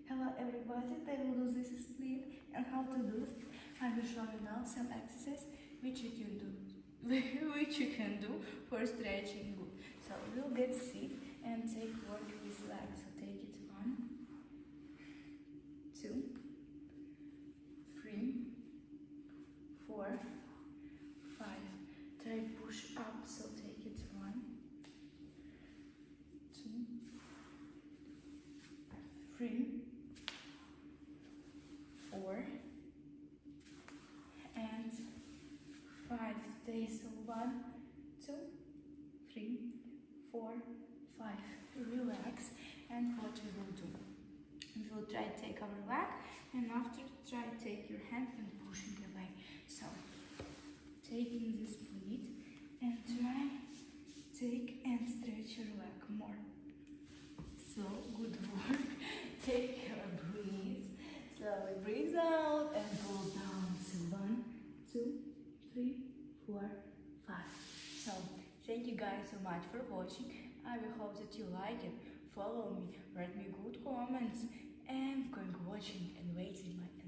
Hello everybody, I will do this split and how to do it. I will show you now some exercises which you can do for stretching good. So we'll get sit and take work with legs. So take it 1, 2, 3, 4, 5. Try push up, so take it 1, 2, 3, 4 and 5. Stay, so 1, 2, 3, 4, 5. Relax, and what we will do? We will try to take our leg, and after try to take your hand and pushing away. So taking this split and try take and stretch your leg more. So good work. Take your breathe. Slowly breathe out and pull down. So 1, 2, 3, 4, 5. So thank you guys so much for watching. I will hope that you like it. Follow me, write me good comments, and going watching and waiting my